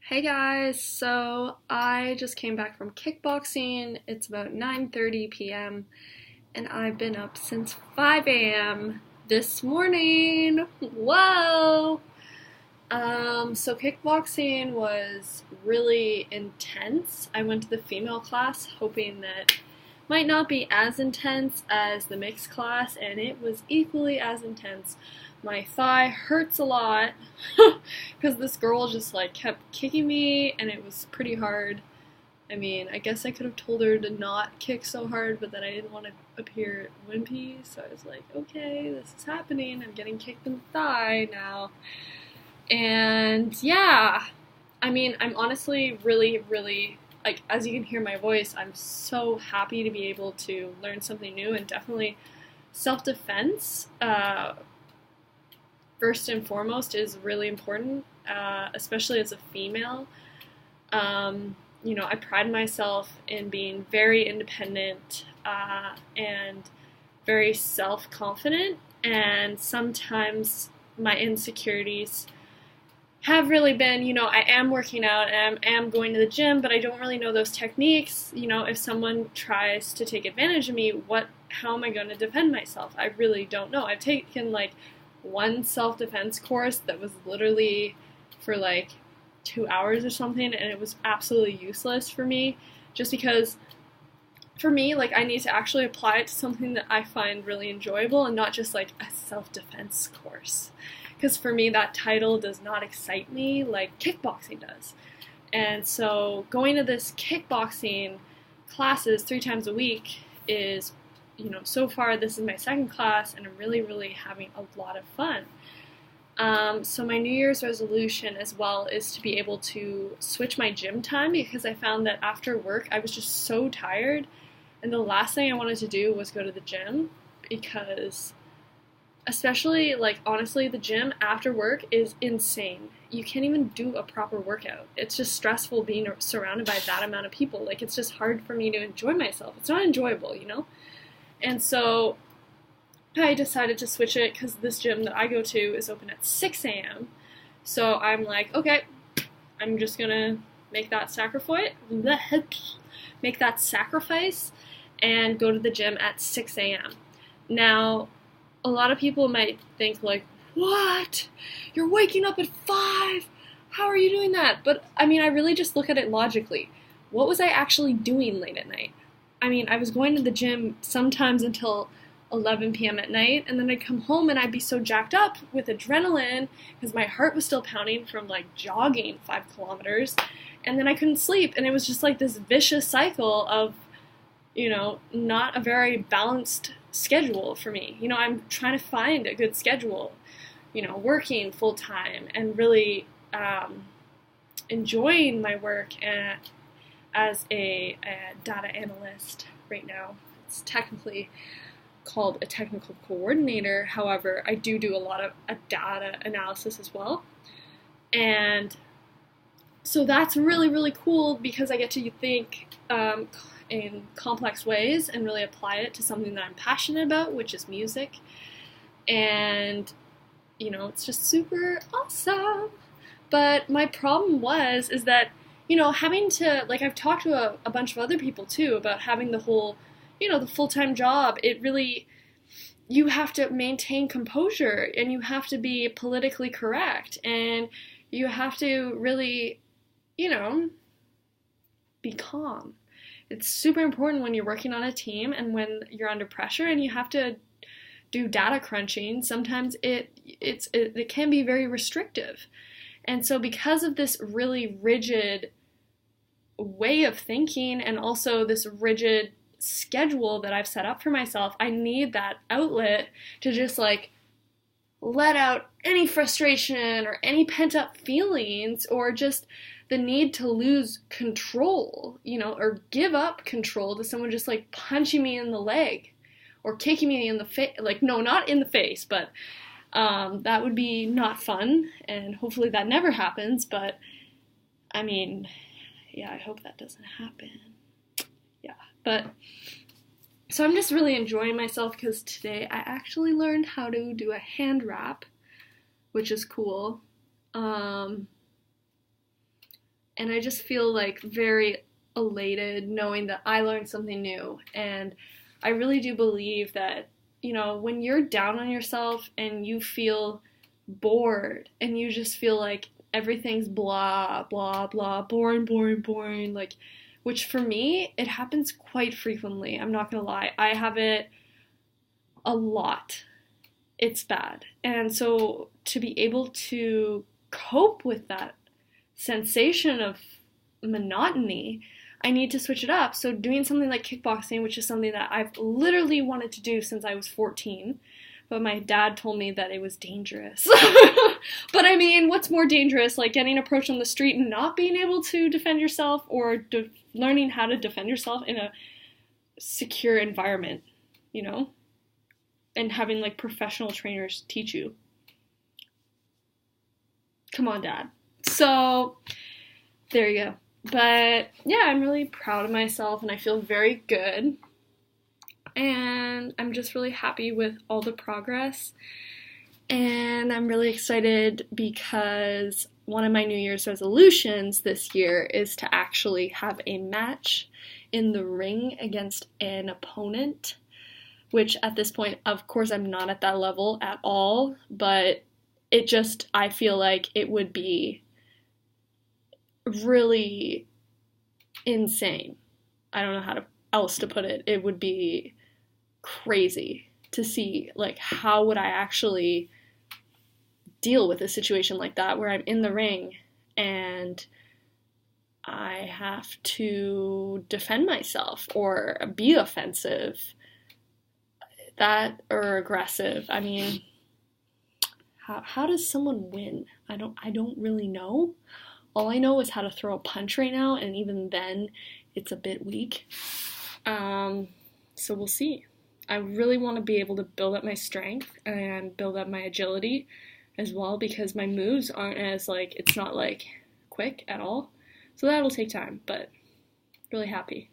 Hey guys, so I just came back from kickboxing. It's about 9:30 p.m. and I've been up since 5 a.m. this morning. Whoa! So kickboxing was really intense. I went to the female class hoping that might not be as intense as the mixed class, and it was equally as intense. My thigh hurts a lot because this girl just kept kicking me, and it was pretty hard. I mean, I guess I could have told her to not kick so hard, but then I didn't want to appear wimpy, so I was like, okay, this is happening. I'm getting kicked in the thigh now. And yeah, I mean, I'm honestly really, like, as you can hear my voice, I'm so happy to be able to learn something new, and definitely self-defense, first and foremost, is really important, especially as a female. I pride myself in being very independent and very self-confident, and sometimes my insecurities have really been, I am working out and I am going to the gym, but I don't really know those techniques. If someone tries to take advantage of me, how am I going to defend myself? I really don't know. I've taken one self-defense course that was literally for 2 hours or something, and it was absolutely useless for me, just because for me, I need to actually apply it to something that I find really enjoyable and not just a self-defense course. Because for me, that title does not excite me like kickboxing does. And so going to this kickboxing classes 3 times a week is, so far this is my second class, and I'm really having a lot of fun. So my New Year's resolution as well is to be able to switch my gym time, because I found that after work I was just so tired, and the last thing I wanted to do was go to the gym, because especially, honestly, the gym after work is insane. You can't even do a proper workout. It's just stressful being surrounded by that amount of people. It's just hard for me to enjoy myself. It's not enjoyable, And so I decided to switch it because this gym that I go to is open at 6 a.m. So I'm like, okay, I'm just gonna make that sacrifice and go to the gym at 6 a.m. Now, a lot of people might think what? You're waking up at 5? How are you doing that? But I mean, I really just look at it logically. What was I actually doing late at night? I mean, I was going to the gym sometimes until 11 p.m. at night, and then I'd come home and I'd be so jacked up with adrenaline because my heart was still pounding from jogging 5 kilometers, and then I couldn't sleep, and it was just this vicious cycle of, not a very balanced schedule for me. I'm trying to find a good schedule, working full time and really enjoying my work as a data analyst right now. It's technically called a technical coordinator. However, I do a lot of data analysis as well. And so that's really cool, because I get to think in complex ways and really apply it to something that I'm passionate about, which is music. And, it's just super awesome. But my problem is that, having to, I've talked to a bunch of other people too about having the whole, the full-time job. It really, you have to maintain composure, and you have to be politically correct, and you have to really, be calm. It's super important when you're working on a team and when you're under pressure and you have to do data crunching. Sometimes it can be very restrictive. And so because of this really rigid way of thinking, and also this rigid schedule that I've set up for myself, I need that outlet to just let out any frustration or any pent-up feelings, or just the need to lose control, or give up control to someone just punching me in the leg or kicking me in the face. No, not in the face, but that would be not fun, and hopefully that never happens. But I mean, yeah, I hope that doesn't happen. Yeah, but so I'm just really enjoying myself, because today I actually learned how to do a hand wrap, which is cool. And I just feel like very elated knowing that I learned something new. And I really do believe that, you know, when you're down on yourself and you feel bored and you just feel like everything's blah, blah, blah, boring, boring, boring, like, which for me, it happens quite frequently. I'm not gonna lie. I have it a lot. It's bad. And so to be able to cope with that sensation of monotony, I need to switch it up. So doing something like kickboxing, which is something that I've literally wanted to do since I was 14, but my dad told me that it was dangerous. But I mean, what's more dangerous, like getting approached on the street and not being able to defend yourself, or learning how to defend yourself in a secure environment, you know? And having like professional trainers teach you. Come on, Dad. So, there you go. But yeah, I'm really proud of myself and I feel very good. And I'm just really happy with all the progress. And I'm really excited because one of my New Year's resolutions this year is to actually have a match in the ring against an opponent, which at this point, of course, I'm not at that level at all, but it just, I feel like it would be really insane. I don't know how else to put it. It would be crazy to see, like, how would I actually deal with a situation like that where I'm in the ring and I have to defend myself or be offensive, that, or aggressive. I mean, how does someone win? I don't really know. All I know is how to throw a punch right now, and even then, it's a bit weak. So we'll see. I really want to be able to build up my strength and build up my agility as well, because my moves aren't as, like, it's not, like, quick at all. So that'll take time, but really happy.